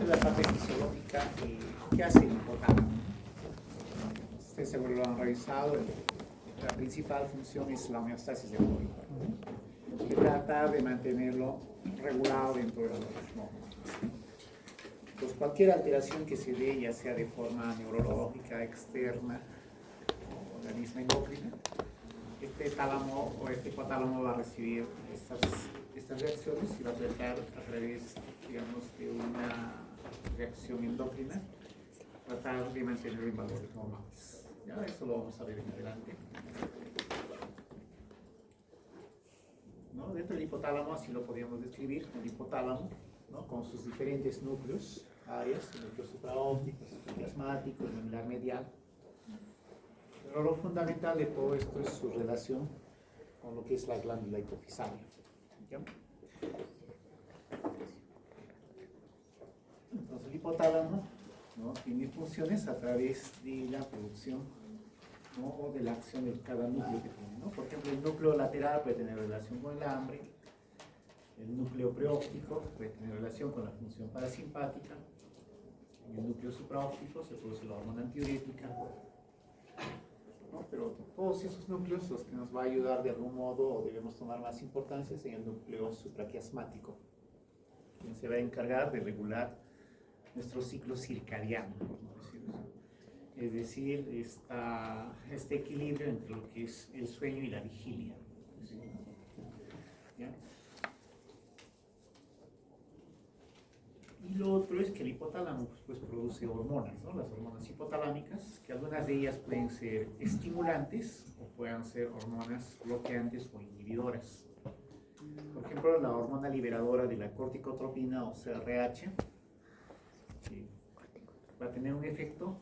de la parte fisiológica, ¿qué hace el hipotálamo? Ustedes seguro lo han revisado. La principal función es la homeostasis del cuerpo, que trata de mantenerlo regulado dentro de los normas. Entonces, cualquier alteración que se dé, ya sea de forma neurológica, externa o la misma endocrina, este tálamo o este hipotálamo va a recibir estas reacciones y va a tratar a través, digamos, de una reacción endocrina, tratar de mantenerlo en valores normales. Ya, eso lo vamos a ver en adelante. ¿No? Dentro del hipotálamo, así lo podríamos describir, el hipotálamo, ¿no? Con sus diferentes núcleos, áreas, el núcleo supraóptico, supraquiasmático, el medular medial. Pero lo fundamental de todo esto es su relación con lo que es la glándula hipofisaria. ¿Ya? Entonces el hipotálamo, ¿no? Tiene funciones a través de la producción, ¿no? O de la acción de cada núcleo que tiene, ¿no? Por ejemplo, el núcleo lateral puede tener relación con el hambre, el núcleo preóptico puede tener relación con la función parasimpática, en el núcleo supraóptico se produce la hormona antidiurética, ¿no? Pero todos esos núcleos, los que nos va a ayudar de algún modo, o debemos tomar más importancia, es en el núcleo supraquiasmático, quien se va a encargar de regular nuestro ciclo circadiano, por decirlo así. Es decir, este equilibrio entre lo que es el sueño y la vigilia. ¿Sí? ¿Ya? Y lo otro es que el hipotálamo pues, produce hormonas, ¿no? Las hormonas hipotalámicas, que algunas de ellas pueden ser estimulantes o pueden ser hormonas bloqueantes o inhibidoras. Por ejemplo, la hormona liberadora de la corticotropina o CRH, que va a tener un efecto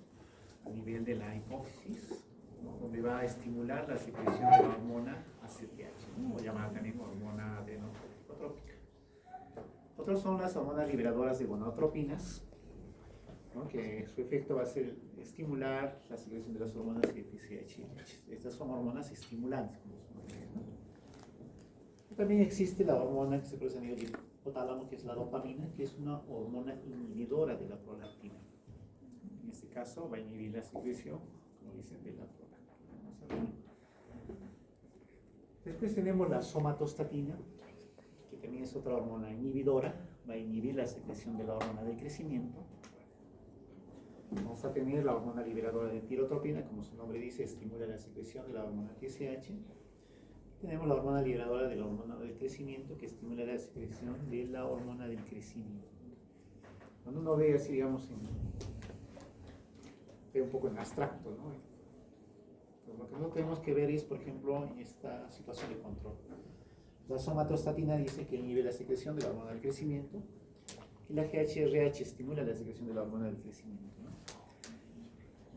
a nivel de la hipófisis, ¿no? Donde va a estimular la secreción de la hormona ACTH, ¿no? O llamada también hormona adenocorticotrópica. Otros son las hormonas liberadoras de gonadotropinas, ¿no? Que su efecto va a ser estimular la secreción de las hormonas FSH. Estas son hormonas estimulantes, como su nombre, ¿no? También existe la hormona que se produce a nivel del hipotálamo, que es la dopamina, que es una hormona inhibidora de la prolactina. En este caso va a inhibir la secreción, como dicen, de la prolactina. Después tenemos la somatostatina, que también es otra hormona inhibidora, va a inhibir la secreción de la hormona del crecimiento. Vamos a tener la hormona liberadora de tirotropina, como su nombre dice, estimula la secreción de la hormona TSH. Tenemos la hormona liberadora de la hormona del crecimiento, que estimula la secreción de la hormona del crecimiento. Cuando uno ve así, digamos, ve un poco en abstracto, ¿no? Pues lo que no tenemos que ver es, por ejemplo, en esta situación de control. La somatostatina dice que inhibe la secreción de la hormona del crecimiento y la GHRH estimula la secreción de la hormona del crecimiento, ¿no?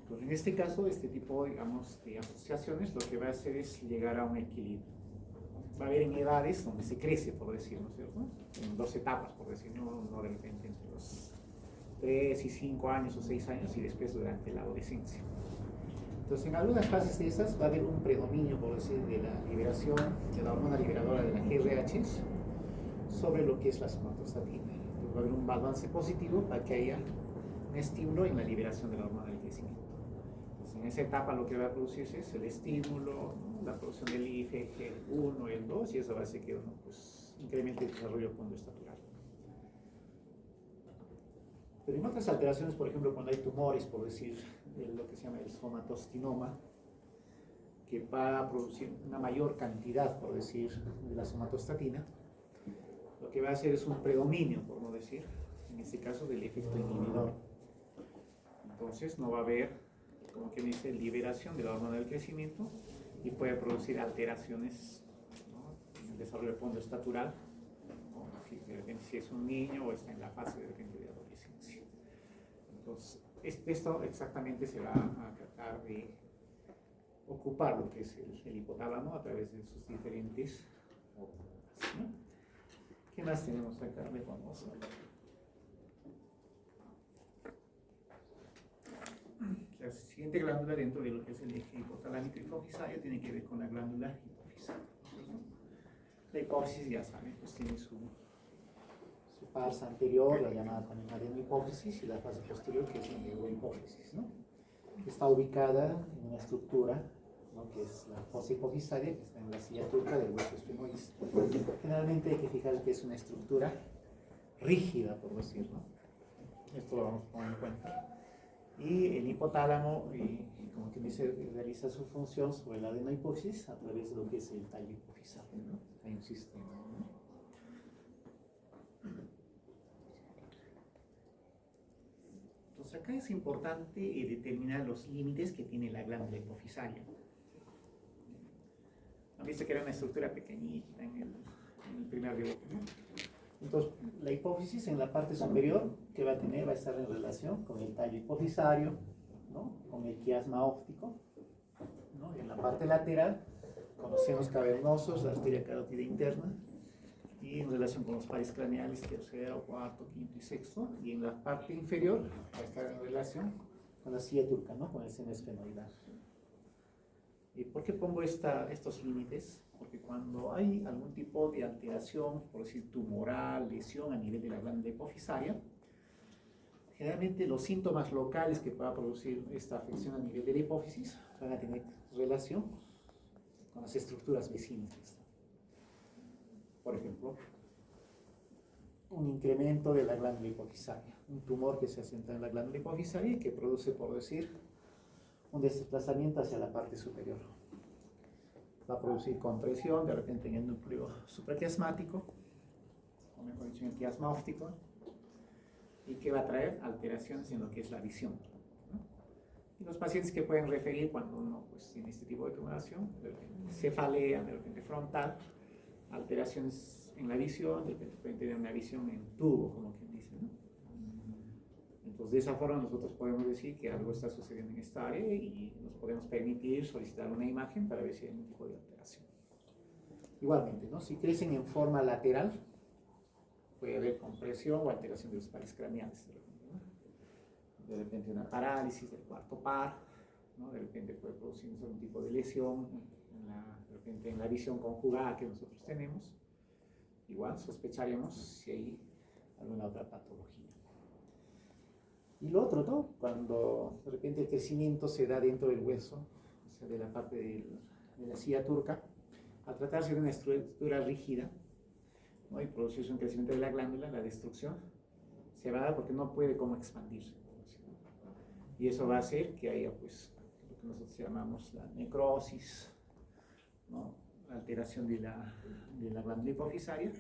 Entonces, en este caso, este tipo, digamos, de asociaciones lo que va a hacer es llegar a un equilibrio. Va a haber en edades donde se crece, por decir, ¿no es cierto? En dos etapas, por decir, no de repente entre los 3 y 5 años o 6 años y después durante la adolescencia. Entonces, en algunas fases de esas va a haber un predominio, por decir, de la liberación de la hormona liberadora de la GRH sobre lo que es la somatostatina. Entonces, va a haber un balance positivo para que haya un estímulo en la liberación de la hormona del crecimiento. Entonces, en esa etapa lo que va a producirse es el estímulo, la producción del IFG1 y el 2, y eso va a hacer que uno pues, incremente el desarrollo conductual. Pero en otras alteraciones, por ejemplo, cuando hay tumores, por decir, lo que se llama el somatostinoma, que va a producir una mayor cantidad, por decir, de la somatostatina, lo que va a hacer es un predominio, por no decir, en este caso, del efecto inhibidor. Entonces no va a haber, como que dice, liberación de la hormona del crecimiento y puede producir alteraciones, ¿no? En el desarrollo conductual, ¿no? De repente si es un niño o está en la fase de repente de adolescencia. Entonces, esto exactamente se va a tratar de ocupar lo que es el hipotálamo a través de sus diferentes hormonas, ¿no? ¿Qué más tenemos acá? Vamos a ver. La siguiente glándula dentro de lo que es el eje hipotalámico hipofisario tiene que ver con la glándula hipofisaria. La hipófisis, ya saben, pues tiene su pars anterior, la llamada también adenohipófisis, y la fase posterior, que es la neurohipófisis, ¿no? Está ubicada en una estructura, ¿no?, que es la fosa hipofisaria, que está en la silla turca del hueso esfenoides. Generalmente hay que fijar que es una estructura rígida, por decirlo. Esto lo vamos a poner en cuenta. Y el hipotálamo, como que dice, realiza su función sobre la adenohipófisis a través de lo que es el tallo hipofisario, ¿no? Hay un sistema, ¿no? Entonces acá es importante determinar los límites que tiene la glándula hipofisaria. Han visto que era una estructura pequeñita en el primer dibujo, ¿no? Entonces, la hipófisis en la parte superior que va a estar en relación con el tallo hipofisario, ¿no?, con el quiasma óptico, ¿no? Y en la parte lateral, con los senos cavernosos, la arteria carótida interna, y en relación con los pares craneales tercero, cuarto, quinto y sexto, y en la parte inferior va a estar en relación con la silla turca, ¿no?, con el seno esfenoidal. ¿Y por qué pongo estos límites? Porque cuando hay algún tipo de alteración, por decir tumoral, lesión a nivel de la glándula hipofisaria, generalmente los síntomas locales que pueda producir esta afección a nivel de la hipófisis van a tener relación con las estructuras vecinas de esta. Por ejemplo, un incremento de la glándula hipofisaria, un tumor que se asienta en la glándula hipofisaria y que produce, por decir, un desplazamiento hacia la parte superior. Va a producir compresión de repente en el núcleo supraquiasmático, o mejor dicho, en el quiasma óptico, y que va a traer alteraciones en lo que es la visión, ¿no? Y los pacientes que pueden referir cuando uno pues, tiene este tipo de tumoración, de repente cefalea, de repente frontal, alteraciones en la visión, de repente pueden tener una visión en tubo, como quien dice, ¿no? Entonces, de esa forma nosotros podemos decir que algo está sucediendo en esta área y nos podemos permitir solicitar una imagen para ver si hay algún tipo de alteración. Igualmente, ¿no?, si crecen en forma lateral, puede haber compresión o alteración de los pares craneales, ¿no? De repente una parálisis del cuarto par, ¿no? De repente puede producirse algún tipo de lesión de repente en la visión conjugada que nosotros tenemos. Igual sospecharemos si hay alguna otra patología. Y lo otro, ¿no?, cuando de repente el crecimiento se da dentro del hueso, o sea, de la parte de la silla turca, al tratarse de una estructura rígida, ¿no?, y producirse un crecimiento de la glándula, la destrucción se va a dar porque no puede como expandirse. Y eso va a hacer que haya, pues, lo que nosotros llamamos la necrosis, ¿no?, la alteración de la glándula hipofisaria,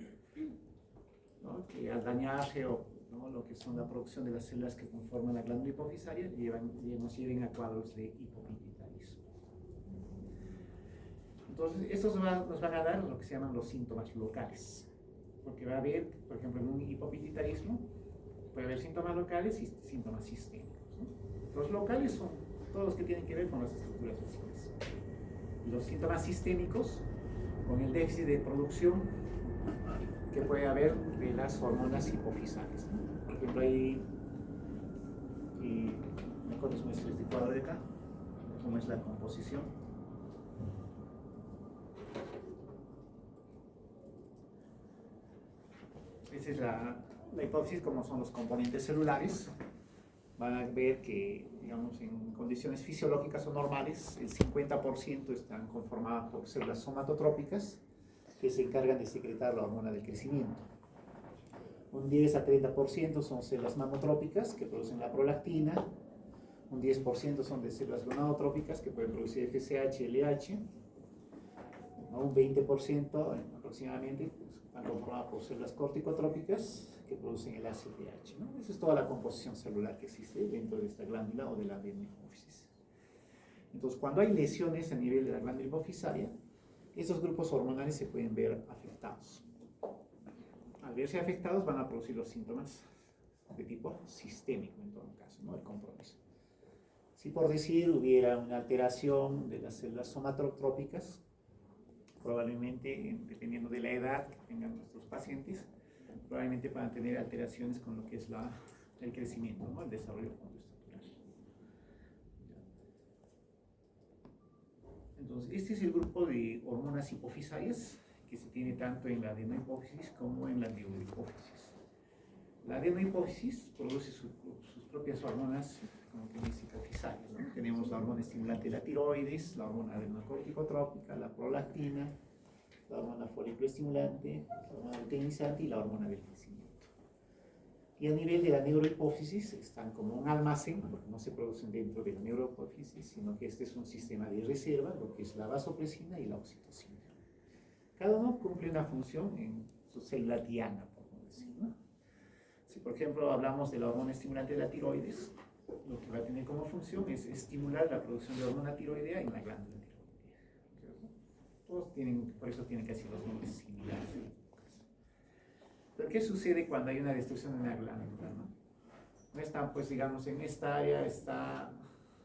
¿no?, que al dañarse ¿no?, lo que son la producción de las células que conforman la glándula hipofisaria nos lleven a cuadros de hipopituitarismo. Entonces, estos nos van a dar lo que se llaman los síntomas locales, porque va a haber, por ejemplo, en un hipopituitarismo puede haber síntomas locales y síntomas sistémicos, ¿no? Los locales son todos los que tienen que ver con las estructuras vecinas, y los síntomas sistémicos con el déficit de producción que puede haber de las hormonas hipofisales, ¿no? Por ejemplo, ahí, mejor les muestro este cuadro de acá, cómo es la composición. Esa es la hipófisis, como son los componentes celulares. Van a ver que, digamos, en condiciones fisiológicas o normales, el 50% están conformadas por células somatotrópicas que se encargan de secretar la hormona del crecimiento. Un 10 a 30% son células mamotrópicas que producen la prolactina. Un 10% son de células gonadotrópicas que pueden producir FSH, LH. ¿No? Un 20% aproximadamente están conformadas por células corticotrópicas que producen el ACTH, ¿no? Esa es toda la composición celular que existe dentro de esta glándula o de la adenohipófisis. Entonces, cuando hay lesiones a nivel de la glándula hipofisaria, esos grupos hormonales se pueden ver afectados. Al verse afectados van a producir los síntomas de tipo sistémico en todo caso, ¿no?, el compromiso. Si por decir hubiera una alteración de las células somatotrópicas, probablemente, dependiendo de la edad que tengan nuestros pacientes, probablemente van a tener alteraciones con lo que es el crecimiento, ¿no?, el desarrollo fondoestructural. Entonces, este es el grupo de hormonas hipofisarias que se tiene tanto en la adenohipófisis como en la neurohipófisis. La adenohipófisis produce sus propias hormonas, como que dice, hipofisarias, ¿no? Tenemos la hormona estimulante de la tiroides, la hormona adenocorticotrópica, la prolactina, la hormona folículo-estimulante, la hormona luteinizante y la hormona del crecimiento. Y a nivel de la neurohipófisis están como un almacén, porque no se producen dentro de la neurohipófisis, sino que este es un sistema de reserva, lo que es la vasopresina y la oxitocina. Cada uno cumple una función en su célula diana, por decir, ¿no? Si por ejemplo hablamos de la hormona estimulante de la tiroides, lo que va a tener como función es estimular la producción de hormona tiroidea en la glándula tiroidea. Todos tienen, por eso tienen casi los nombres similares. Pero ¿qué sucede cuando hay una destrucción de una glándula, ¿no? No están, pues digamos, en esta área están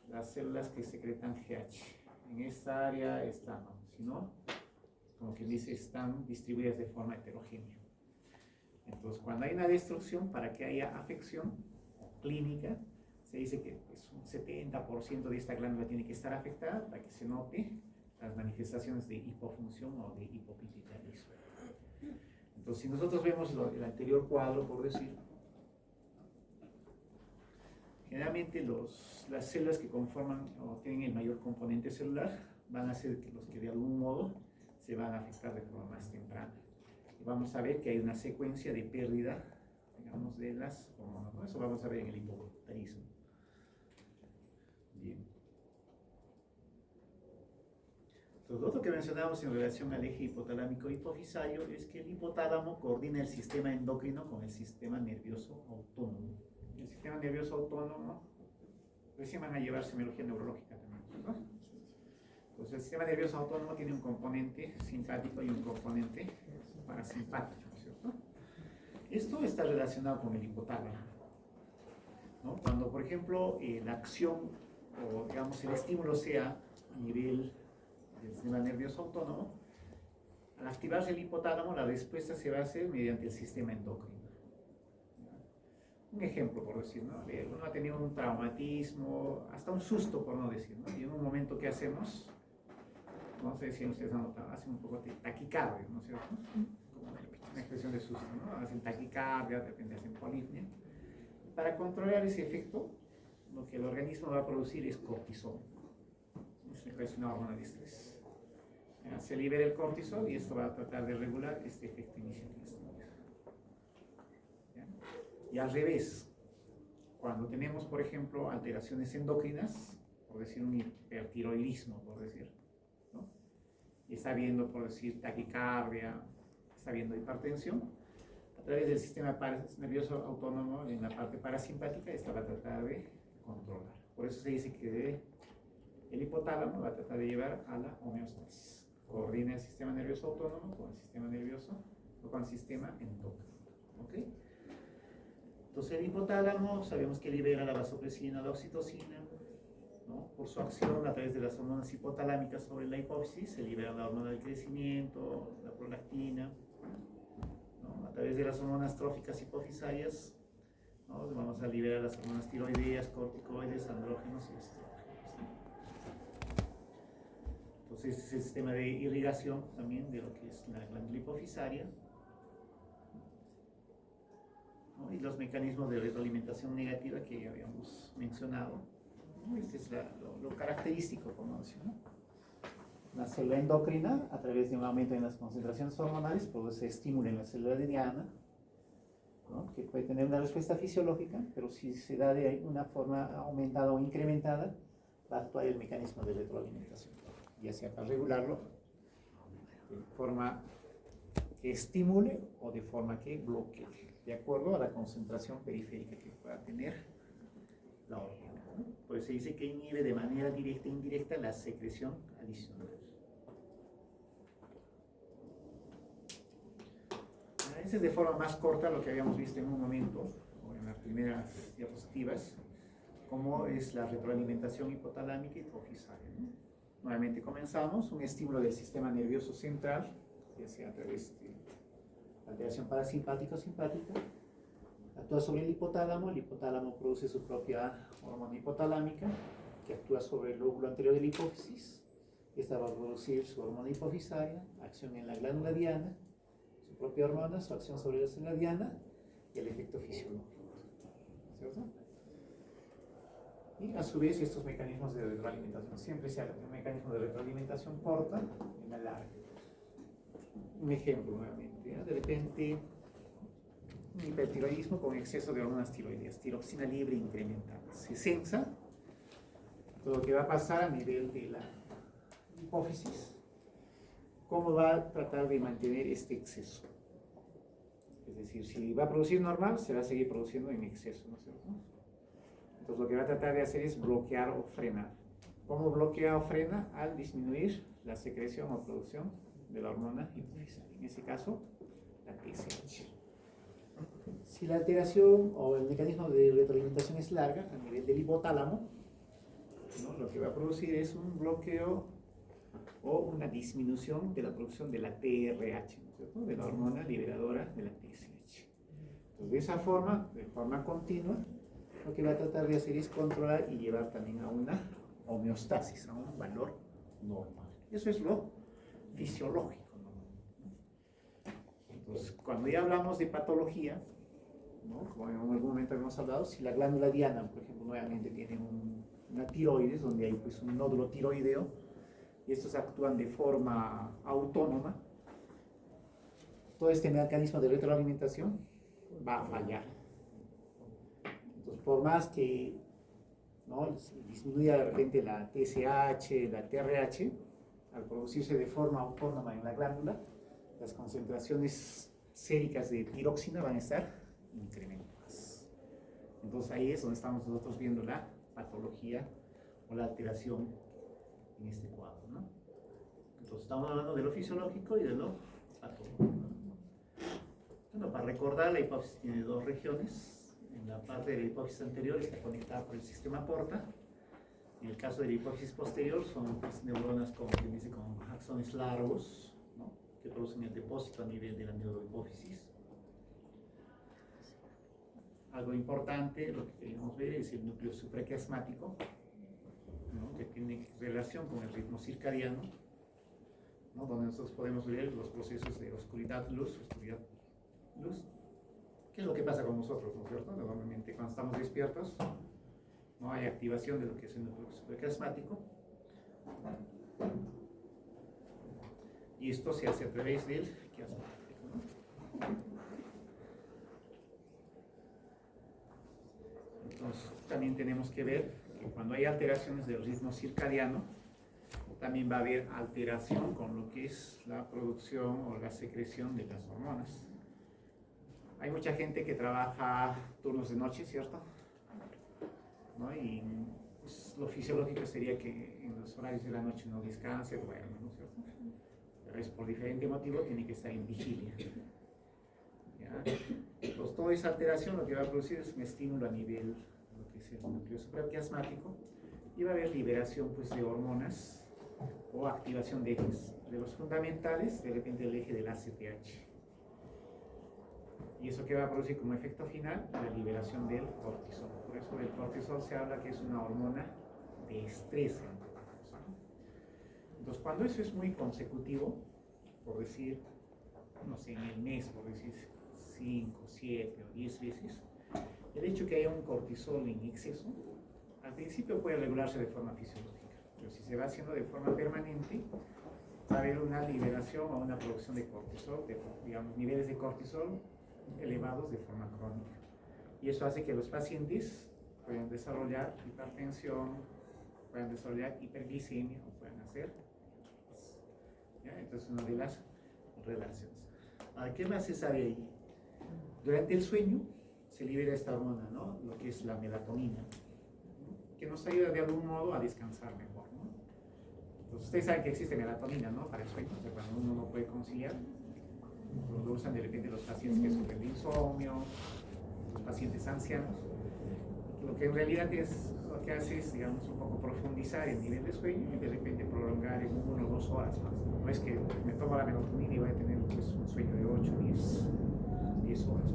las células que secretan GH, en esta área están, ¿no? Sino, como quien dice, están distribuidas de forma heterogénea. Entonces, cuando hay una destrucción, para que haya afección clínica, se dice que pues, un 70% de esta glándula tiene que estar afectada para que se note las manifestaciones de hipofunción o de hipopituitarismo. Entonces, si nosotros vemos el anterior cuadro, por decir, generalmente las células que conforman o tienen el mayor componente celular van a ser los que de algún modo se van a afectar de forma más temprana. Y vamos a ver que hay una secuencia de pérdida, digamos, de las hormonas, ¿no? Eso vamos a ver en el hipopituitarismo. Bien. Entonces, lo otro que mencionamos en relación al eje hipotalámico hipofisario es que el hipotálamo coordina el sistema endocrino con el sistema nervioso autónomo. El sistema nervioso autónomo, recién van a llevar semiología neurológica también, ¿no? Entonces, el sistema nervioso autónomo tiene un componente simpático y un componente parasimpático, ¿no es cierto? Esto está relacionado con el hipotálamo, ¿no? Cuando, por ejemplo, la acción o, digamos, el estímulo sea a nivel del sistema nervioso autónomo, al activarse el hipotálamo, la respuesta se va a hacer mediante el sistema endocrino. Un ejemplo, por decir, ¿no? Uno ha tenido un traumatismo, hasta un susto, por no decir, ¿no? Y en un momento, ¿qué hacemos? No sé si ustedes han notado, hacen un poco de taquicardia, ¿no es cierto? Como una expresión de susto, ¿no? Hacen taquicardia, de repente hacen polipnia. Para controlar ese efecto, lo que el organismo va a producir es cortisol. Es una hormona de estrés. Se libera el cortisol y esto va a tratar de regular este efecto inicial de estrés. Y al revés, cuando tenemos, por ejemplo, alteraciones endocrinas, por decir un hipertiroidismo, por decir, ¿no? Y está habiendo, por decir, taquicardia, está habiendo hipertensión, a través del sistema nervioso autónomo en la parte parasimpática, esta va a tratar de controlar. Por eso se dice que el hipotálamo va a tratar de llevar a la homeostasis. Coordina el sistema nervioso autónomo con el sistema nervioso o con el sistema endocrino. ¿Okay? Entonces el hipotálamo sabemos que libera la vasopresina, la oxitocina, ¿no? Por su acción a través de las hormonas hipotalámicas sobre la hipófisis se libera la hormona del crecimiento, la prolactina, ¿no? A través de las hormonas tróficas hipofisarias, ¿no? Vamos a liberar las hormonas tiroideas, corticoides, andrógenos y estrógenos, ¿no? Entonces este es el sistema de irrigación también de lo que es la glándula hipofisaria, ¿no? Y los mecanismos de retroalimentación negativa que ya habíamos mencionado, ¿no? Este es lo característico, como decía, ¿no? La célula endocrina, a través de un aumento en las concentraciones hormonales, produce estímulo en la célula diana, ¿no? Que puede tener una respuesta fisiológica, pero si se da de una forma aumentada o incrementada, va a actuar el mecanismo de retroalimentación, ya sea para regularlo de forma que estimule o de forma que bloquee, de acuerdo a la concentración periférica que pueda tener la hormona, ¿no? Por eso se dice que inhibe de manera directa e indirecta la secreción adicional. Esa es de forma más corta lo que habíamos visto en un momento, o en las primeras diapositivas, cómo es la retroalimentación hipotalámica y hipofisaria, ¿no? Nuevamente comenzamos, un estímulo del sistema nervioso central, ya sea a través de alteración parasimpática o simpática, actúa sobre el hipotálamo produce su propia hormona hipotalámica, que actúa sobre el lóbulo anterior de la hipófisis, esta va a producir su hormona hipofisaria, acción en la glándula diana, su propia hormona, su acción sobre la célula diana, el efecto fisiológico, ¿cierto? Y a su vez estos mecanismos de retroalimentación, siempre se habla de un mecanismo de retroalimentación corta y una larga. Un ejemplo nuevamente, ¿eh? De repente un hipertiroidismo con exceso de hormonas tiroideas, tiroxina libre incrementada, se sensa, todo lo que va a pasar a nivel de la hipófisis, cómo va a tratar de mantener este exceso. Es decir, si va a producir normal, se va a seguir produciendo en exceso, ¿no es cierto? Entonces lo que va a tratar de hacer es bloquear o frenar. ¿Cómo bloquea o frena? Al disminuir la secreción o producción de la hormona hipofisal, en ese caso, la TSH. Si la alteración o el mecanismo de retroalimentación es larga, a nivel del hipotálamo, ¿no? Lo que va a producir es un bloqueo o una disminución de la producción de la TRH, ¿no es cierto? De la hormona liberadora de la TSH. Entonces, de esa forma, de forma continua, lo que va a tratar de hacer es controlar y llevar también a una homeostasis, a un valor normal. Eso es lo fisiológico, ¿no? Entonces, cuando ya hablamos de patología, ¿no? Como en algún momento hemos hablado, si la glándula diana, por ejemplo, nuevamente tiene una tiroides, donde hay pues un nódulo tiroideo, y estos actúan de forma autónoma, todo este mecanismo de retroalimentación va a fallar. Entonces, por más que, ¿no?, disminuya de repente la TSH, la TRH, al producirse de forma autónoma en la glándula, las concentraciones séricas de tiroxina van a estar incrementadas. Entonces ahí es donde estamos nosotros viendo la patología o la alteración en este cuadro, ¿no? Entonces estamos hablando de lo fisiológico y de lo patológico. Bueno, para recordar, la hipófisis tiene dos regiones. En la parte de la hipófisis anterior está conectada por el sistema porta. En el caso de la hipófisis posterior son pues, neuronas con axones largos, ¿no?, que producen el depósito a nivel de la neurohipófisis. Algo importante, lo que queremos ver es el núcleo supraquiasmático, ¿no?, que tiene relación con el ritmo circadiano, ¿no?, donde nosotros podemos ver los procesos de oscuridad-luz, oscuridad-luz. ¿Qué es lo que pasa con nosotros, no es cierto? Normalmente cuando estamos despiertos, no hay activación de lo que es el núcleo supraquiasmático, y esto se hace a través del quiasmático, ¿no? Entonces también tenemos que ver que cuando hay alteraciones del ritmo circadiano, también va a haber alteración con lo que es la producción o la secreción de las hormonas. Hay mucha gente que trabaja turnos de noche, ¿cierto?, ¿no? Y pues, lo fisiológico sería que en los horarios de la noche no descanse, duerme, ¿no es cierto? Pero es por diferente motivo, tiene que estar en vigilia, ¿ya? Entonces, toda esa alteración lo que va a producir es un estímulo a nivel de lo que es el núcleo supraquiasmático, y va a haber liberación pues, de hormonas o activación de ejes. De los fundamentales, de repente el eje del ACTH. Y eso que va a producir como efecto final la liberación del cortisol. Por eso del cortisol se habla que es una hormona de estrés. Entonces, cuando eso es muy consecutivo, por decir, no sé, en el mes, por decir 5, 7 o 10 veces, el hecho que haya un cortisol en exceso, al principio puede regularse de forma fisiológica, pero si se va haciendo de forma permanente, va a haber una liberación o una producción de cortisol, digamos, niveles de cortisol elevados de forma crónica. Y eso hace que los pacientes puedan desarrollar hipertensión, puedan desarrollar hiperglicemia o puedan hacer, ¿ya? Entonces, una de las relaciones. ¿Qué más se sabe ahí? Durante el sueño se libera esta hormona, ¿no?, lo que es la melatonina, ¿no?, que nos ayuda de algún modo a descansar mejor, ¿no? Entonces, ustedes saben que existe melatonina, ¿no?, para el sueño, o sea, cuando uno no puede conciliar, lo usan de repente los pacientes que sufren de insomnio, los pacientes ancianos. Lo que en realidad es, lo que hace es, digamos, un poco profundizar el nivel de sueño y de repente prolongar en 1 o 2 horas más. No es que me tomo la melatonina y voy a tener pues, un sueño de 8, 10 horas.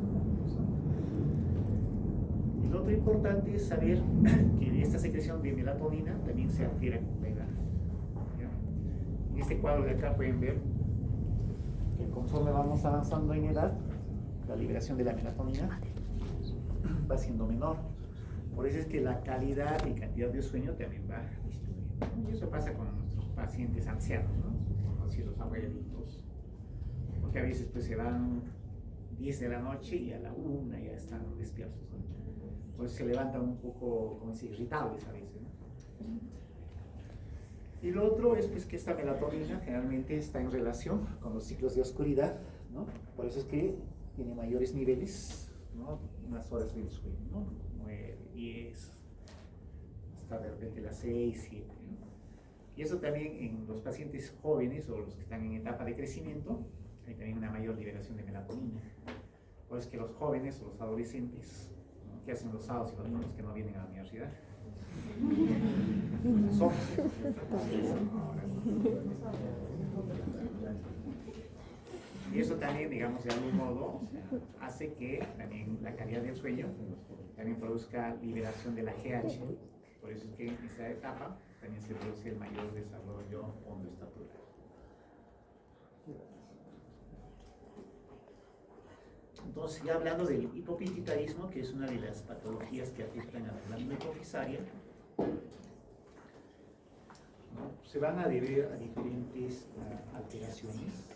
Y lo otro importante es saber que esta secreción de melatonina también se altera con la edad, ¿ya? En este cuadro de acá pueden ver que conforme vamos avanzando en edad, la liberación de la melatonina va siendo menor. Por eso es que la calidad y cantidad de sueño también va disminuyendo. Y eso pasa con nuestros pacientes ancianos, ¿no? Como decir, los abuelitos, porque a veces pues se van 10 de la noche y a la 1 ya están despiertos, ¿no? Pues se levantan un poco, como decir, irritables a veces, ¿no? Y lo otro es pues, que esta melatonina generalmente está en relación con los ciclos de oscuridad, ¿no? Por eso es que tiene mayores niveles, ¿no? Unas horas del sueño, ¿no? 9, 10, hasta de repente las 6, 7, ¿no? Y eso también en los pacientes jóvenes o los que están en etapa de crecimiento, hay también una mayor liberación de melatonina. Por eso es que los jóvenes o los adolescentes, ¿no? Que hacen los sábados y los domingos que no vienen a la universidad, son. Y eso también, digamos, de algún modo, o sea, hace que también la calidad del sueño también produzca liberación de la GH. Por eso es que en esa etapa también se produce el mayor desarrollo ondoestatural. Entonces, ya hablando del hipopituitarismo, que es una de las patologías que afectan a la glándula hipofisaria, ¿no? Se van a deber a diferentes alteraciones.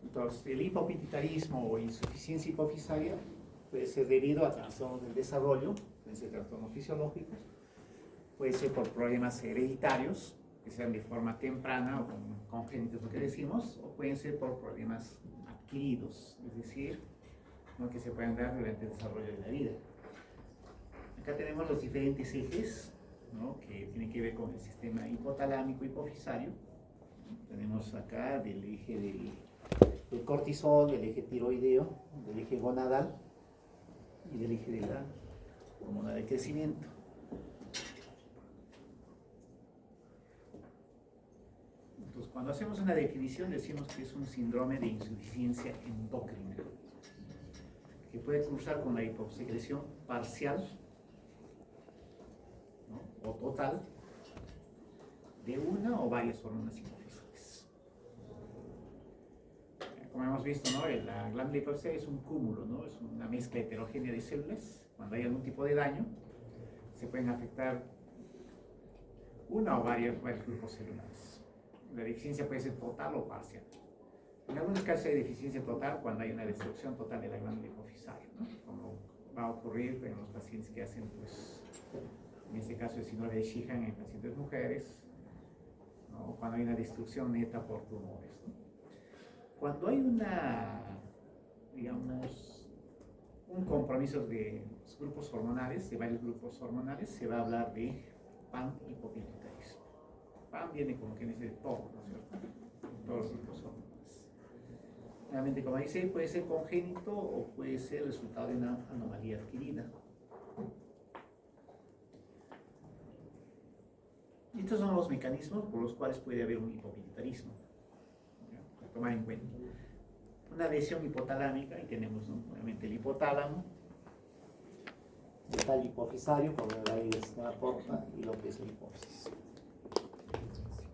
Entonces, el hipopituitarismo o insuficiencia hipofisaria puede ser debido a trastornos del desarrollo, pueden ser trastornos fisiológicos, puede ser por problemas hereditarios, que sean de forma temprana o congénitos, lo que decimos, o pueden ser por problemas adquiridos, es decir, ¿no? Que se pueden dar durante el desarrollo de la vida. Acá tenemos los diferentes ejes, ¿no? Que tienen que ver con el sistema hipotalámico hipofisario. Tenemos acá del eje del cortisol, del eje tiroideo, del eje gonadal y del eje de la hormona de crecimiento. Entonces, cuando hacemos una definición decimos que es un síndrome de insuficiencia endocrina que puede cursar con la hiposecreción parcial, ¿no? O total de una o varias hormonas hipofisales. Como hemos visto, ¿no? La glándula hipofisaria es un cúmulo, ¿no? Es una mezcla heterogénea de células. Cuando hay algún tipo de daño, se pueden afectar una o varios grupos celulares. La deficiencia puede ser total o parcial. En algunos casos hay deficiencia total cuando hay una destrucción total de la glándula hipofisaria, ¿no? Como va a ocurrir en los pacientes que hacen, pues, en este caso el síndrome de Sheehan en pacientes mujeres, ¿no? Cuando hay una destrucción neta por tumores, ¿no? Cuando hay digamos, un compromiso de los grupos hormonales, de varios grupos hormonales, se va a hablar de panhipopituitarismo. Pan viene como que dice todo, ¿no es cierto? Todos los grupos hormonales. Nuevamente, como dice, puede ser congénito o puede ser resultado de una anomalía adquirida. Y estos son los mecanismos por los cuales puede haber un hipopituitarismo. Para tomar en cuenta. Una lesión hipotalámica, y tenemos, ¿no? Obviamente el hipotálamo, el tallo hipofisario, por la raíz del sistema porta, y lo que es el hipófisis.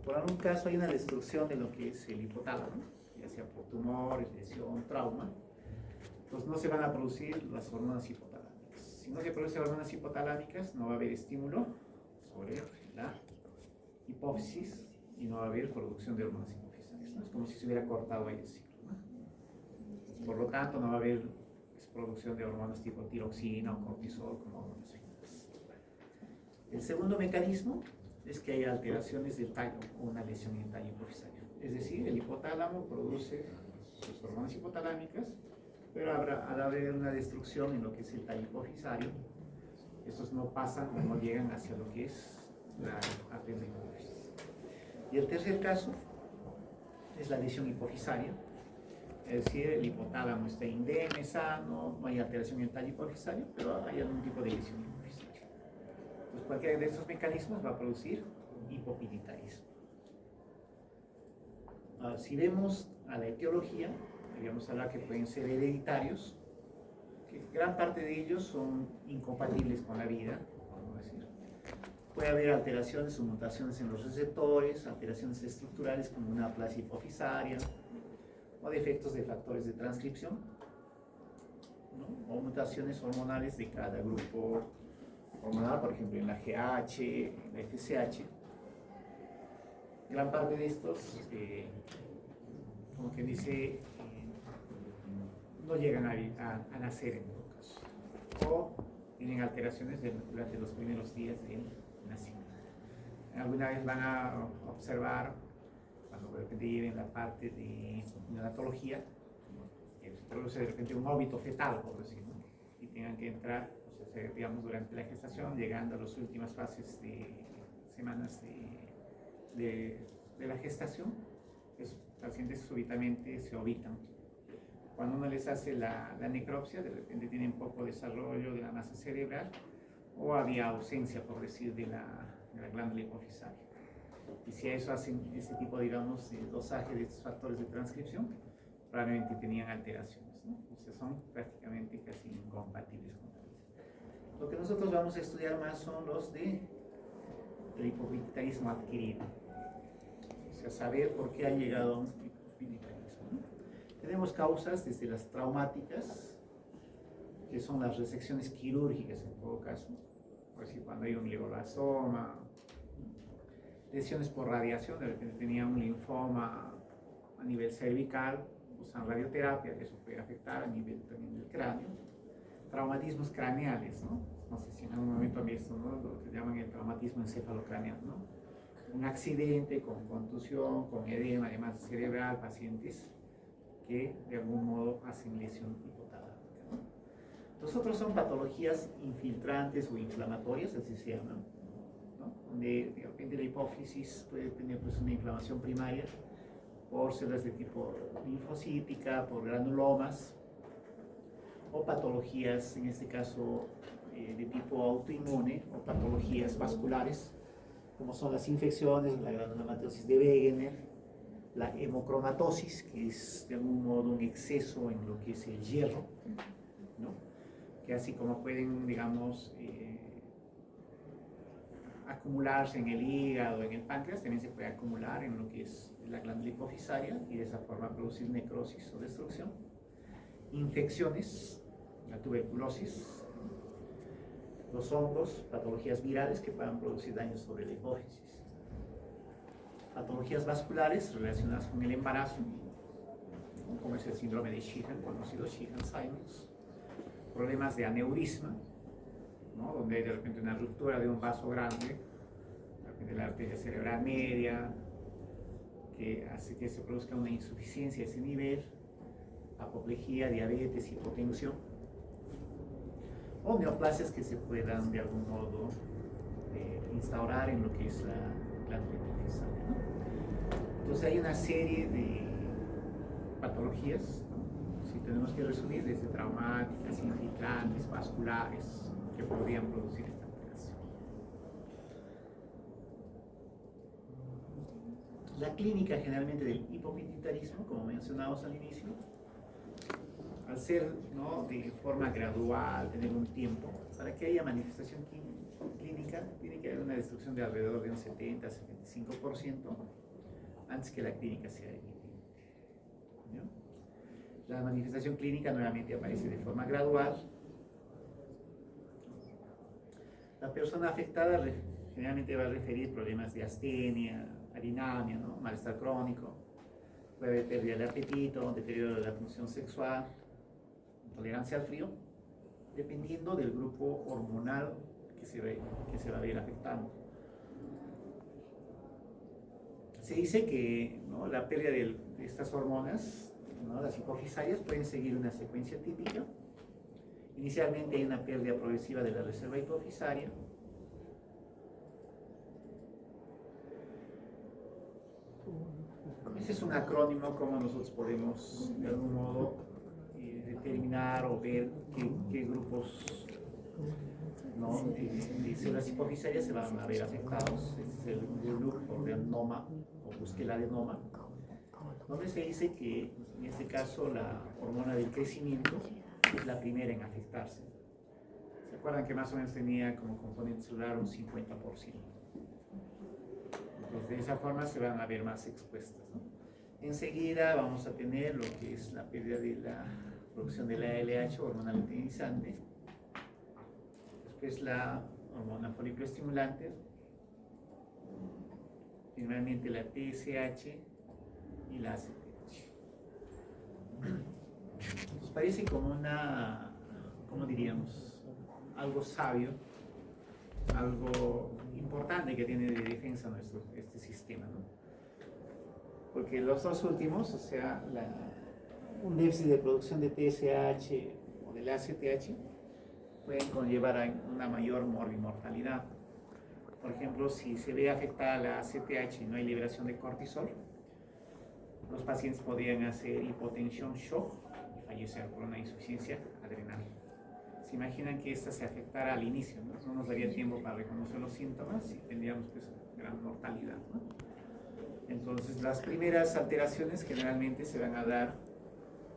Por algún caso hay una destrucción de lo que es el hipotálamo, ya sea por tumor, lesión, trauma, pues no se van a producir las hormonas hipotalámicas. Si no se producen hormonas hipotalámicas, no va a haber estímulo sobre la hipófisis y no va a haber producción de hormonas hipofisales, ¿no? Es como si se hubiera cortado ahí el ciclo, ¿no? Por lo tanto, no va a haber producción de hormonas tipo tiroxina o cortisol como hormonas fitness. El segundo mecanismo es que hay alteraciones del tallo o una lesión en el tallo hipofisario. Es decir, el hipotálamo produce sus hormonas hipotalámicas, pero al haber una destrucción en lo que es el tallo hipofisario, estos no pasan o no llegan hacia lo que es la arteria hipófisis. Y el tercer caso es la lesión hipofisaria, Es decir, el hipotálamo está indemne, sano, no hay alteración en el tallo hipofisario, pero hay algún tipo de lesión hipofisaria. Entonces, cualquiera de estos mecanismos va a producir hipopituitarismo. Si vemos a la etiología, digamos hablar que pueden ser hereditarios, que gran parte de ellos son incompatibles con la vida, vamos a decir. Puede haber alteraciones o mutaciones en los receptores, alteraciones estructurales como una aplasia hipofisaria, o defectos de factores de transcripción, ¿no? O mutaciones hormonales de cada grupo hormonal, por ejemplo en la GH, en la FSH. Gran parte de estos, como que dice, no llegan a nacer en todo caso, o tienen alteraciones durante los primeros días del nacimiento. Alguna vez van a observar, cuando de repente lleven la parte de neonatología, que se produce de repente un óbito fetal, por decirlo, ¿no? Y tengan que entrar, o sea, digamos, durante la gestación, llegando a las últimas fases de semanas de la gestación, los pacientes súbitamente se obitan. Cuando uno les hace la necropsia, de repente tienen poco desarrollo de la masa cerebral o había ausencia, por decir, de la glándula hipofisaria. Y si a eso hacen este tipo, digamos, de dosaje de estos factores de transcripción, probablemente tenían alteraciones, ¿no? O sea, son prácticamente casi incompatibles con la vida. Lo que nosotros vamos a estudiar más son los del hipopituitarismo adquirido. O sea, saber por qué han llegado a un hipopituitarismo, ¿no? Tenemos causas desde las traumáticas, que son las resecciones quirúrgicas en todo caso, por decir, cuando hay un glioblastoma, lesiones por radiación, de repente tenía un linfoma a nivel cervical, usan radioterapia, que eso puede afectar a nivel también del cráneo. Traumatismos craneales, ¿no? No sé si en algún momento han visto, ¿no?, lo que llaman el traumatismo encefalocraneal, ¿no? Un accidente con contusión, con edema de masa cerebral, pacientes que de algún modo hacen lesión hipotalámica, ¿no? Los otros son patologías infiltrantes o inflamatorias, así se llaman, ¿no? Donde de repente la hipófisis puede tener pues una inflamación primaria por células de tipo linfocítica, por granulomas, o patologías, en este caso, de tipo autoinmune, o patologías vasculares, como son las infecciones, la granulomatosis de Wegener, la hemocromatosis, que es de algún modo un exceso en lo que es el hierro, ¿no? Que así como pueden, digamos, acumularse en el hígado, en el páncreas, también se puede acumular en lo que es la glándula hipofisaria y de esa forma producir necrosis o destrucción. Infecciones, la tuberculosis, los hongos, patologías virales que puedan producir daños sobre la hipófisis. Patologías vasculares relacionadas con el embarazo, ¿no?, como es el síndrome de Sheehan, conocido Sheehan-Simons. Problemas de aneurisma, ¿no?, donde hay de repente una ruptura de un vaso grande, de repente la arteria cerebral media, que hace que se produzca una insuficiencia a ese nivel, apoplejía, diabetes, hipotensión, o neoplasias que se puedan de algún modo instaurar en lo que es la glándula hipofisaria, ¿no? Entonces hay una serie de patologías, ¿no?, si tenemos que resumir, desde traumáticas, infiltrantes, vasculares, que podrían producir esta alteración. La clínica generalmente del hipopituitarismo, como mencionamos al inicio, al ser, ¿no?, de forma gradual, tener un tiempo, para que haya manifestación clínica, tiene que haber una destrucción de alrededor de un 70-75% antes que la clínica sea evidente, ¿no? La manifestación clínica nuevamente aparece de forma gradual. La persona afectada generalmente va a referir problemas de astenia, arinamia, ¿no?, malestar crónico, puede haber pérdida de apetito, deterioro de la función sexual, intolerancia al frío, dependiendo del grupo hormonal que se va a ver afectando. Se dice que, ¿no?, la pérdida de estas hormonas, ¿no?, las hipofisarias, pueden seguir una secuencia típica. Inicialmente hay una pérdida progresiva de la reserva hipofisaria. Ese es un acrónimo como nosotros podemos de algún modo determinar o ver qué grupos, ¿no?, de células hipofisarias se van a ver afectados. Este es el grupo de NOMA o busqueladenoma, donde se dice que en este caso la hormona del crecimiento es la primera en afectarse. ¿Se acuerdan que más o menos tenía como componente celular un 50%? Entonces de esa forma se van a ver más expuestas, ¿no? Enseguida vamos a tener lo que es la pérdida de la producción de la ALH, hormona luteinizante. Después la hormona folículo-estimulante. Finalmente la TSH y la ACTH. Nos parece como una, ¿cómo diríamos?, algo sabio, algo importante que tiene de defensa este sistema, ¿no? Porque los dos últimos, o sea, un déficit de producción de TSH o del ACTH, pueden conllevar a una mayor morbimortalidad. Por ejemplo, si se ve afectada la ACTH y no hay liberación de cortisol, los pacientes podrían hacer hipotensión shock y fallecer por una insuficiencia adrenal. Se imaginan que esta se afectara al inicio, ¿no? No nos daría tiempo para reconocer los síntomas y tendríamos pues gran mortalidad, ¿no? Entonces, las primeras alteraciones generalmente se van a dar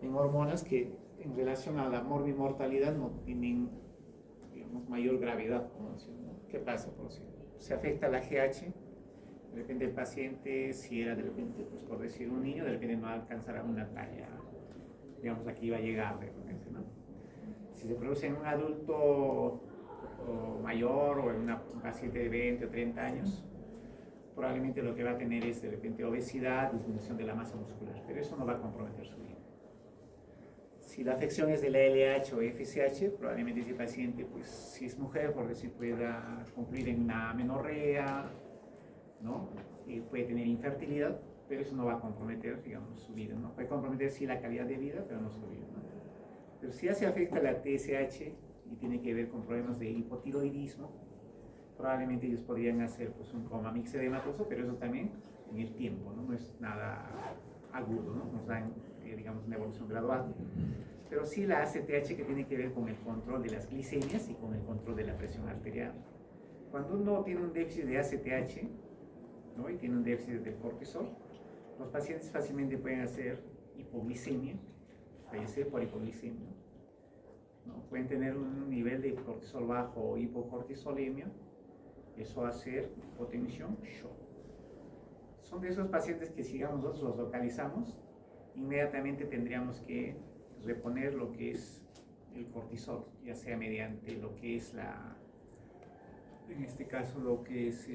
en hormonas que en relación a la morbimortalidad no tienen, digamos, mayor gravedad, ¿no? ¿Qué pasa? Por si se afecta la GH, de repente el paciente, si era de repente, pues por decir un niño, de repente no alcanzará una talla, digamos, aquí va a llegar de repente, ¿no? Si se produce en un adulto o mayor o en un paciente de 20 o 30 años, probablemente lo que va a tener es de repente obesidad, disminución de la masa muscular, pero eso no va a comprometer su vida. Si la afección es de la LH o FSH, probablemente ese paciente, pues si es mujer, por decir, pueda concluir en una amenorrea, ¿no? Y puede tener infertilidad, pero eso no va a comprometer, digamos, su vida, ¿no? Puede comprometer sí la calidad de vida, pero no su vida, ¿no? Pero si ya se afecta la TSH y tiene que ver con problemas de hipotiroidismo, probablemente ellos podrían hacer pues un coma mixedematoso, pero eso también en el tiempo, ¿no? No es nada agudo, ¿no? Nos dan, digamos, una evolución gradual. Pero sí la ACTH, que tiene que ver con el control de las glicemias y con el control de la presión arterial. Cuando uno tiene un déficit de ACTH, ¿no?, y tiene un déficit de cortisol, los pacientes fácilmente pueden hacer hipoglicemia, fallecer por hipoglicemia, ¿no? Pueden tener un nivel de cortisol bajo o hipocortisolemia, eso va a ser hipotensión shock. Son de esos pacientes que, si digamos, nosotros los localizamos, inmediatamente tendríamos que reponer lo que es el cortisol, ya sea mediante lo que es en este caso lo que es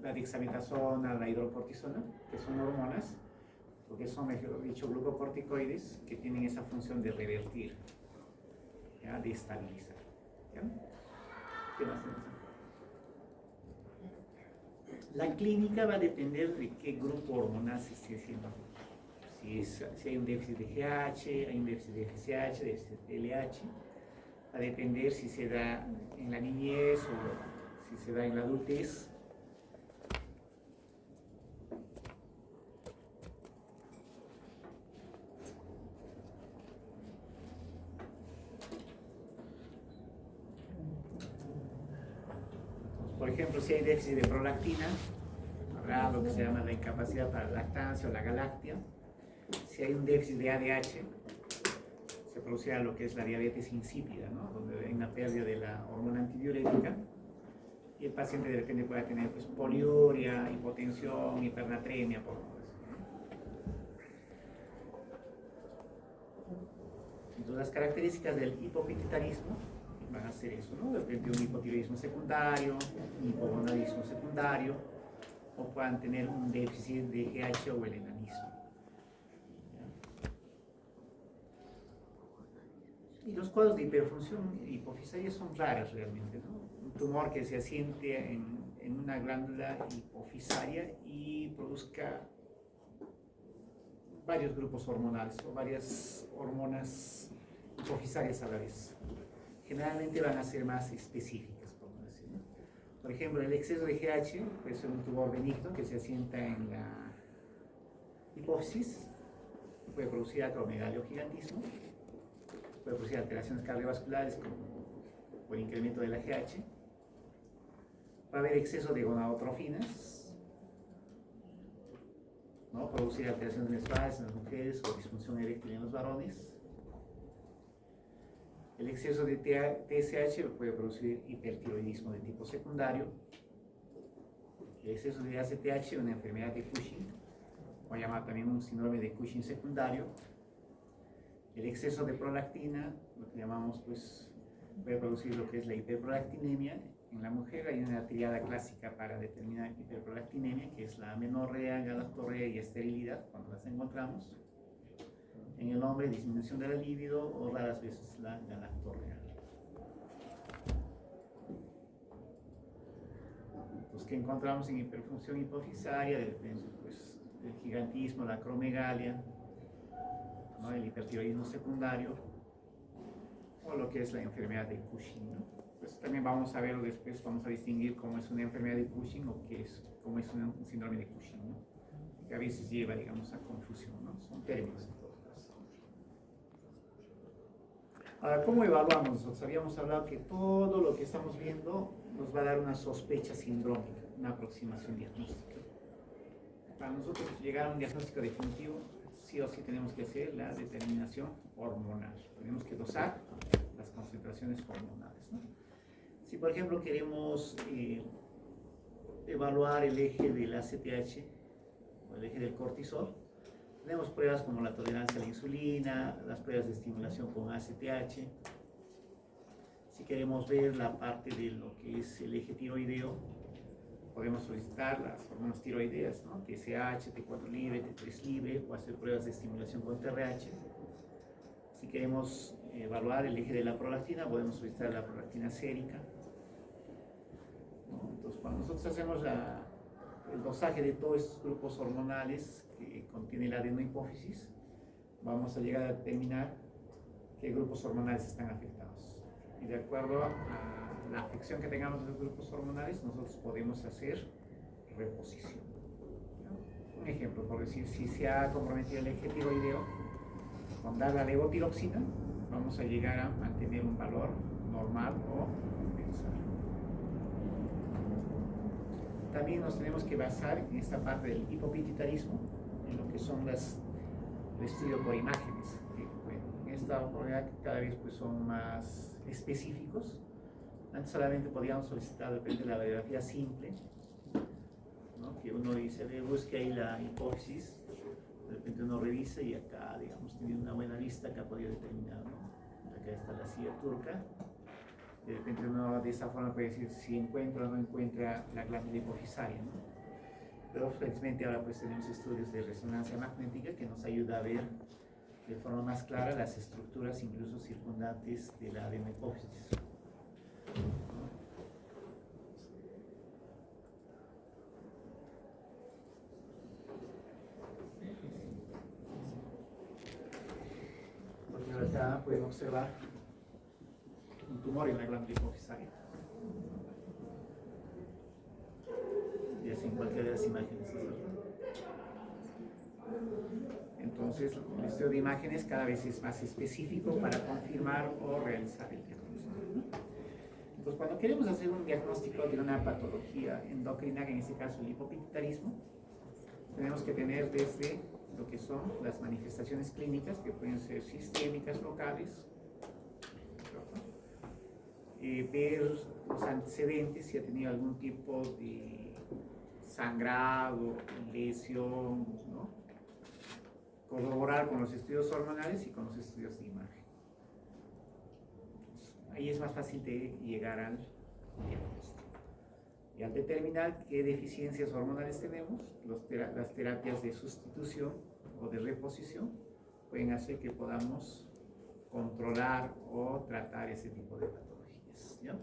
la dexametasona, la hidrocortisona, que son hormonas, porque son, mejor dicho, glucocorticoides que tienen esa función de revertir, ¿ya?, de estabilizar, ¿ya? ¿Qué más tenemos? La clínica va a depender de qué grupo hormonal se esté haciendo. Si hay un déficit de GH, hay un déficit de FSH, déficit de LH, va a depender si se da en la niñez o si se da en la adultez. Por ejemplo, si hay déficit de prolactina, habrá lo que se llama la incapacidad para la lactancia o la galactia. Si hay un déficit de ADH, se producirá lo que es la diabetes insípida, ¿no?, donde hay una pérdida de la hormona antidiurética y el paciente de repente puede tener pues poliuria, hipotensión, hipernatremia, por eso, ¿no? Entonces, las características del hipopituitarismo van a ser eso, ¿no? De repente un hipotiroidismo secundario, un hipogonadismo secundario, o puedan tener un déficit de GH o el enanismo. Y los cuadros de hiperfunción hipofisaria son raros realmente, ¿no? Un tumor que se asiente en una glándula hipofisaria y produzca varios grupos hormonales o varias hormonas hipofisarias a la vez. Generalmente van a ser más específicas, por decir, ¿no? Por ejemplo, el exceso de GH puede ser un tumor benigno que se asienta en la hipófisis, puede producir acromegalia o gigantismo, puede producir alteraciones cardiovasculares como por incremento de la GH, va a haber exceso de gonadotrofinas, ¿no? Producir alteraciones menstruales en las mujeres o disfunción eréctil en los varones. El exceso de TSH puede producir hipertiroidismo de tipo secundario. El exceso de ACTH, una enfermedad de Cushing, o llamado también un síndrome de Cushing secundario. El exceso de prolactina, lo que llamamos, pues, puede producir lo que es la hiperprolactinemia. En la mujer hay una triada clásica para determinar hiperprolactinemia, que es la amenorrea, galactorrea y esterilidad, cuando las encontramos. En el hombre, disminución de la libido o raras veces la galactorrea. Entonces, ¿qué encontramos en hiperfunción hipofisaria? Depende, pues, el gigantismo, la acromegalia, ¿no? El hipertiroidismo secundario, o lo que es la enfermedad de Cushing, ¿no? Pues también vamos a verlo después, vamos a distinguir cómo es una enfermedad de Cushing o cómo es un síndrome de Cushing, ¿no? Que a veces lleva, digamos, a confusión, ¿no? Son términos en todo caso. Ahora, ¿cómo evaluamos nosotros? Habíamos hablado que todo lo que estamos viendo nos va a dar una sospecha sindrómica, una aproximación diagnóstica. Para nosotros llegar a un diagnóstico definitivo, sí o sí tenemos que hacer la determinación hormonal. Tenemos que dosar las concentraciones hormonales, ¿no? Si, por ejemplo, queremos evaluar el eje del ACTH o el eje del cortisol, tenemos pruebas como la tolerancia a la insulina, las pruebas de estimulación con ACTH. Si queremos ver la parte de lo que es el eje tiroideo, podemos solicitar las hormonas tiroideas, ¿no? TSH, T4 libre, T3 libre, o hacer pruebas de estimulación con TRH. Si queremos evaluar el eje de la prolactina, podemos solicitar la prolactina sérica, ¿no? Entonces, cuando nosotros hacemos el dosaje de todos estos grupos hormonales que contiene la adenohipófisis, vamos a llegar a determinar qué grupos hormonales están afectados. Y de acuerdo a la afección que tengamos de los grupos hormonales, nosotros podemos hacer reposición, ¿no? Un ejemplo, por decir, si se ha comprometido el eje tiroideo, con dar la levotiroxina, vamos a llegar a mantener un valor normal o compensar. También nos tenemos que basar en esta parte del hipopituitarismo, en lo que son el estudio por imágenes. Bueno, en esta oportunidad cada vez pues, son más específicos. Antes solamente podíamos solicitar, depende de la radiografía simple, ¿no? Que uno dice, busque ahí la hipófisis, de repente uno revisa y acá, digamos, tiene una buena lista que ha podido determinar, ¿no? Acá está la silla turca. De repente uno de esa forma puede decir si encuentra o no encuentra la glándula hipofisaria, ¿no? Pero felizmente ahora pues tenemos estudios de resonancia magnética que nos ayuda a ver de forma más clara las estructuras incluso circundantes de la adenohipófisis. Porque acá pueden observar un tumor en la glándula hipofisaria. Y así en cualquiera de las imágenes. Entonces, el estudio de imágenes cada vez es más específico para confirmar o realizar el diagnóstico. Entonces, cuando queremos hacer un diagnóstico de una patología endocrina, en este caso el hipopituitarismo, tenemos que tener desde lo que son las manifestaciones clínicas, que pueden ser sistémicas, locales, ver los antecedentes, si ha tenido algún tipo de sangrado, lesión, ¿no? Corroborar con los estudios hormonales y con los estudios de imagen. Ahí es más fácil de llegar al diagnóstico. Y al determinar qué deficiencias hormonales tenemos, las terapias de sustitución o de reposición pueden hacer que podamos controlar o tratar ese tipo de patologías, ¿ya?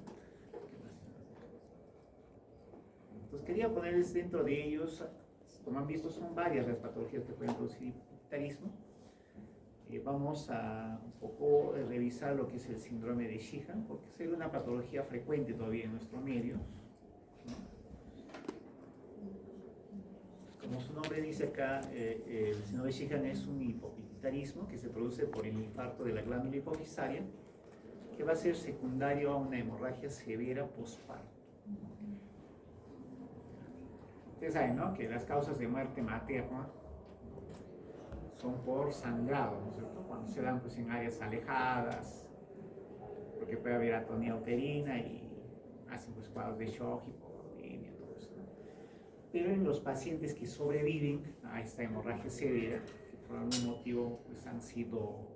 Entonces quería ponerles dentro de ellos, como han visto son varias las patologías que pueden producir hipopituitarismo. Vamos a un poco revisar lo que es el síndrome de Sheehan, porque es una patología frecuente todavía en nuestro medio. como su nombre dice acá, el síndrome de Sjögren es un hipopituitarismo que se produce por el infarto de la glándula hipofisaria, que va a ser secundario a una hemorragia severa postparto. Ustedes saben, ¿no?, que las causas de muerte materna son por sangrado, ¿no es cierto? Cuando se dan pues, en áreas alejadas, porque puede haber atonía uterina y hacen pues, cuadros de shock, hipovolemia, todo eso, ¿no? Pero en los pacientes que sobreviven a esta hemorragia severa, que por algún motivo pues, han sido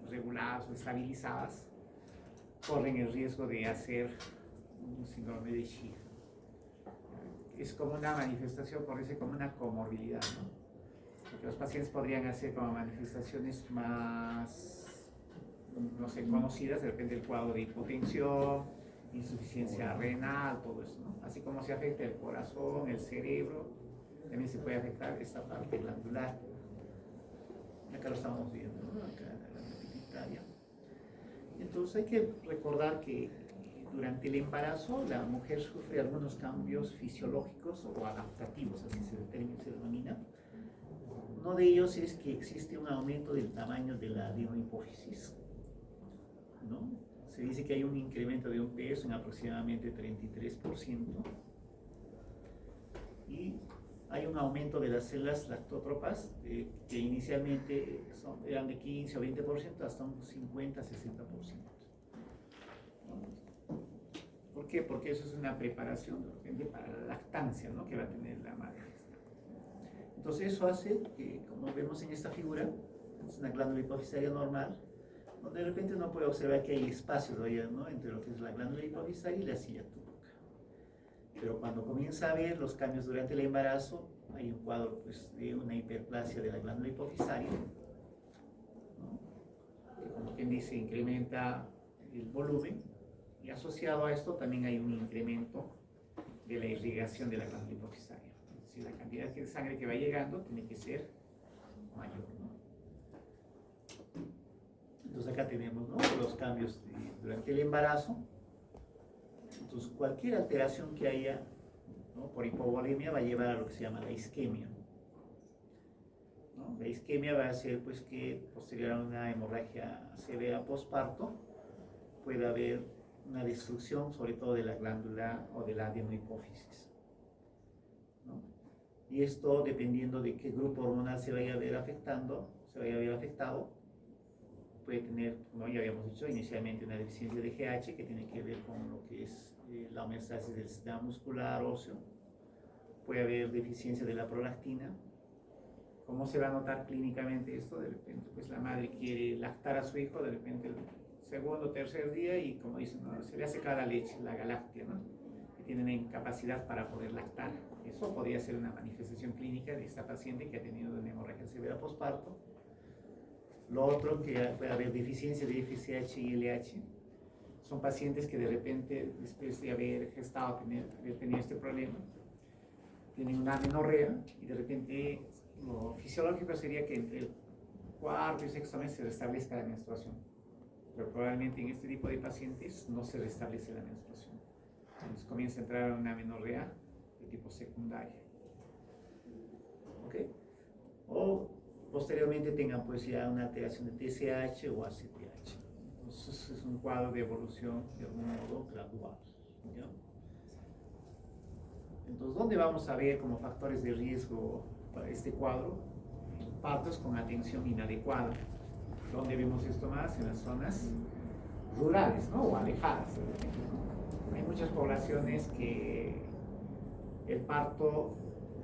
reguladas o estabilizadas, corren el riesgo de hacer un síndrome de Sjögren. Es como una manifestación, por decir, como una comorbilidad, ¿no? Porque los pacientes podrían hacer como manifestaciones más, no sé, conocidas, de repente el cuadro de hipotensión, insuficiencia renal, todo eso, ¿no? Así como se afecta el corazón, el cerebro, también se puede afectar esta parte glandular. Acá lo estamos viendo, ¿no? Acá en la glándula pituitaria. Entonces hay que recordar que durante el embarazo la mujer sufre algunos cambios fisiológicos o adaptativos, así se denomina. Uno de ellos es que existe un aumento del tamaño de la adenohipófisis, ¿no? Se dice que hay un incremento de un peso en aproximadamente 33%, y hay un aumento de las células lactótropas que inicialmente eran de 15 o 20% hasta un 50-60%. ¿Por qué? Porque eso es una preparación de repente para la lactancia, ¿no?, que va a tener la madre. Entonces eso hace que, como vemos en esta figura, es una glándula hipofisaria normal, donde de repente uno puede observar que hay espacio todavía, ¿no?, entre lo que es la glándula hipofisaria y la silla túbica. Pero cuando comienza a ver los cambios durante el embarazo, hay un cuadro pues, de una hiperplasia de la glándula hipofisaria, ¿no?, que como quien dice incrementa el volumen, y asociado a esto también hay un incremento de la irrigación de la glándula hipofisaria. Es decir, la cantidad de sangre que va llegando tiene que ser mayor, ¿no? Entonces acá tenemos, ¿no?, los cambios durante el embarazo. Entonces cualquier alteración que haya, ¿no?, por hipovolemia va a llevar a lo que se llama la isquemia, ¿no? La isquemia va a hacer pues, que posterior a una hemorragia severa postparto puede haber una destrucción sobre todo de la glándula o de la adenohipófisis, ¿no? Y esto dependiendo de qué grupo hormonal se vaya a ver afectado, puede tener, como ya habíamos dicho inicialmente, una deficiencia de GH que tiene que ver con lo que es la homeostasis del sistema muscular óseo. Puede haber deficiencia de la prolactina. ¿Cómo se va a notar clínicamente esto? De repente pues la madre quiere lactar a su hijo, de repente el segundo o tercer día, y como dicen, ¿no?, se le hace caer la leche, la galáctea, ¿no?, que tiene una incapacidad para poder lactar. Eso podría ser una manifestación clínica de esta paciente que ha tenido una hemorragia severa postparto. Lo otro, que puede haber deficiencia de FSH y LH. Son pacientes que de repente, después de haber gestado, haber tenido este problema, tienen una amenorrea, y de repente lo fisiológico sería que entre el cuarto y sexto mes se restablezca la menstruación. Pero probablemente en este tipo de pacientes no se restablece la menstruación. Entonces comienza a entrar una amenorrea de tipo secundaria. ¿Ok? O posteriormente tengan pues ya una alteración de TSH o ACTH. Entonces es un cuadro de evolución de algún modo gradual, ¿ya? Entonces, ¿dónde vamos a ver como factores de riesgo para este cuadro? Partos con atención inadecuada. ¿Dónde vemos esto más? En las zonas rurales, ¿no?, o alejadas. Hay muchas poblaciones que el parto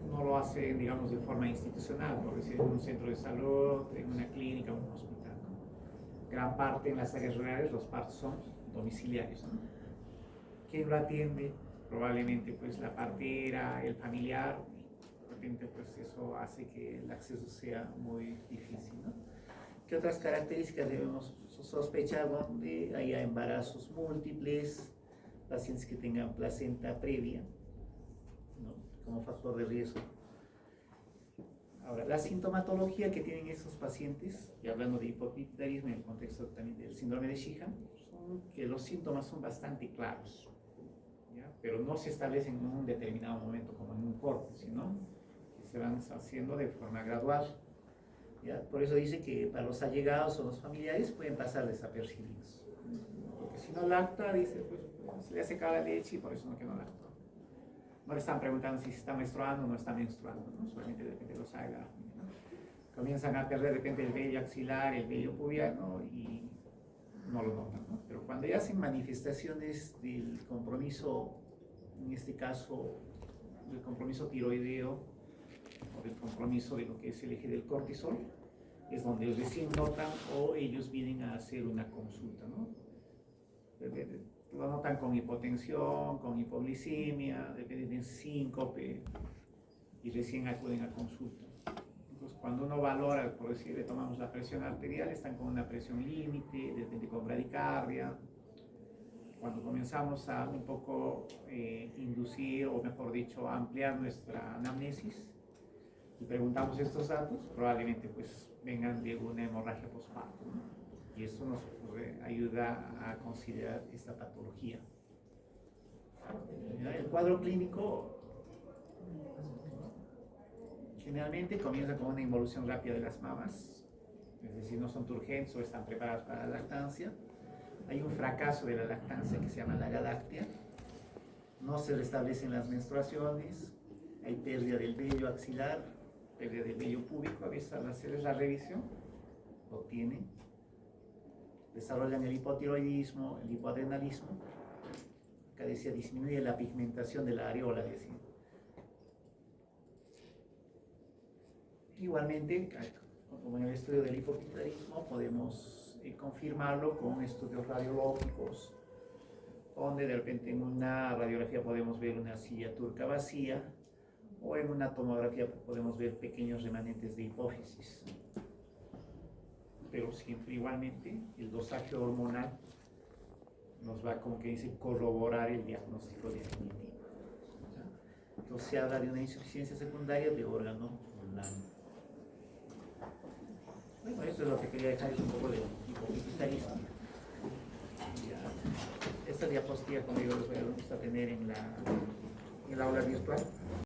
no lo hacen, digamos, de forma institucional, por decir, en un centro de salud, en una clínica o en un hospital, ¿no? Gran parte en las áreas rurales los partos son domiciliarios, ¿no? ¿Quién lo atiende? Probablemente pues la partera, el familiar. De repente pues eso hace que el acceso sea muy difícil, ¿no? ¿Qué otras características debemos sospechar? Donde haya embarazos múltiples, pacientes que tengan placenta previa, ¿no?, como factor de riesgo. Ahora, la sintomatología que tienen estos pacientes, y hablando de hipopituitarismo en el contexto también del síndrome de Sjögren, son que los síntomas son bastante claros, ¿ya?, pero no se establecen en un determinado momento como en un corte, sino que se van haciendo de forma gradual. ¿Ya? Por eso dice que para los allegados o los familiares pueden pasar desapercibidos. Porque si no lacta, dice, pues se le hace cara la leche y por eso no que no lacta. No le están preguntando si se está menstruando o no está menstruando, ¿no? Solamente depende de los agarros, ¿no? Comienzan a perder de repente el vello axilar, el vello pubiano y no lo notan, ¿no? Pero cuando ya hacen manifestaciones del compromiso, en este caso del compromiso tiroideo o del compromiso de lo que es el eje del cortisol, es donde recién notan o ellos vienen a hacer una consulta, ¿no? Lo notan con hipotensión, con hipoglicemia, de síncope y recién acuden a consulta. Entonces, cuando uno valora, por decir, le tomamos la presión arterial, están con una presión límite, de repente con bradicardia. Cuando comenzamos a un poco inducir, o mejor dicho, ampliar nuestra anamnesis y preguntamos estos datos, probablemente pues vengan de una hemorragia postparto, ¿no? Y esto nos ayuda a considerar esta patología. El cuadro clínico generalmente comienza con una involución rápida de las mamas, es decir, no son turgentes o están preparadas para la lactancia. Hay un fracaso de la lactancia que se llama la galáctea, no se restablecen las menstruaciones, hay pérdida del vello axilar, pérdida del vello púbico. A veces al hacer la revisión lo tienen, desarrollan el hipotiroidismo, el hipoadrenalismo. Acá decía, disminuye la pigmentación de la areola, decía. Igualmente, como en el estudio del hipopituitarismo, podemos confirmarlo con estudios radiológicos, donde de repente en una radiografía podemos ver una silla turca vacía, o en una tomografía podemos ver pequeños remanentes de hipófisis. Pero siempre igualmente el dosaje hormonal nos va, como que dice, corroborar el diagnóstico definitivo. Entonces se habla de una insuficiencia secundaria de órgano blanco. Bueno, esto es lo que quería dejarles un poco de hipopituitarismo. Esta diapositiva, como digo, les voy a tener en el aula virtual.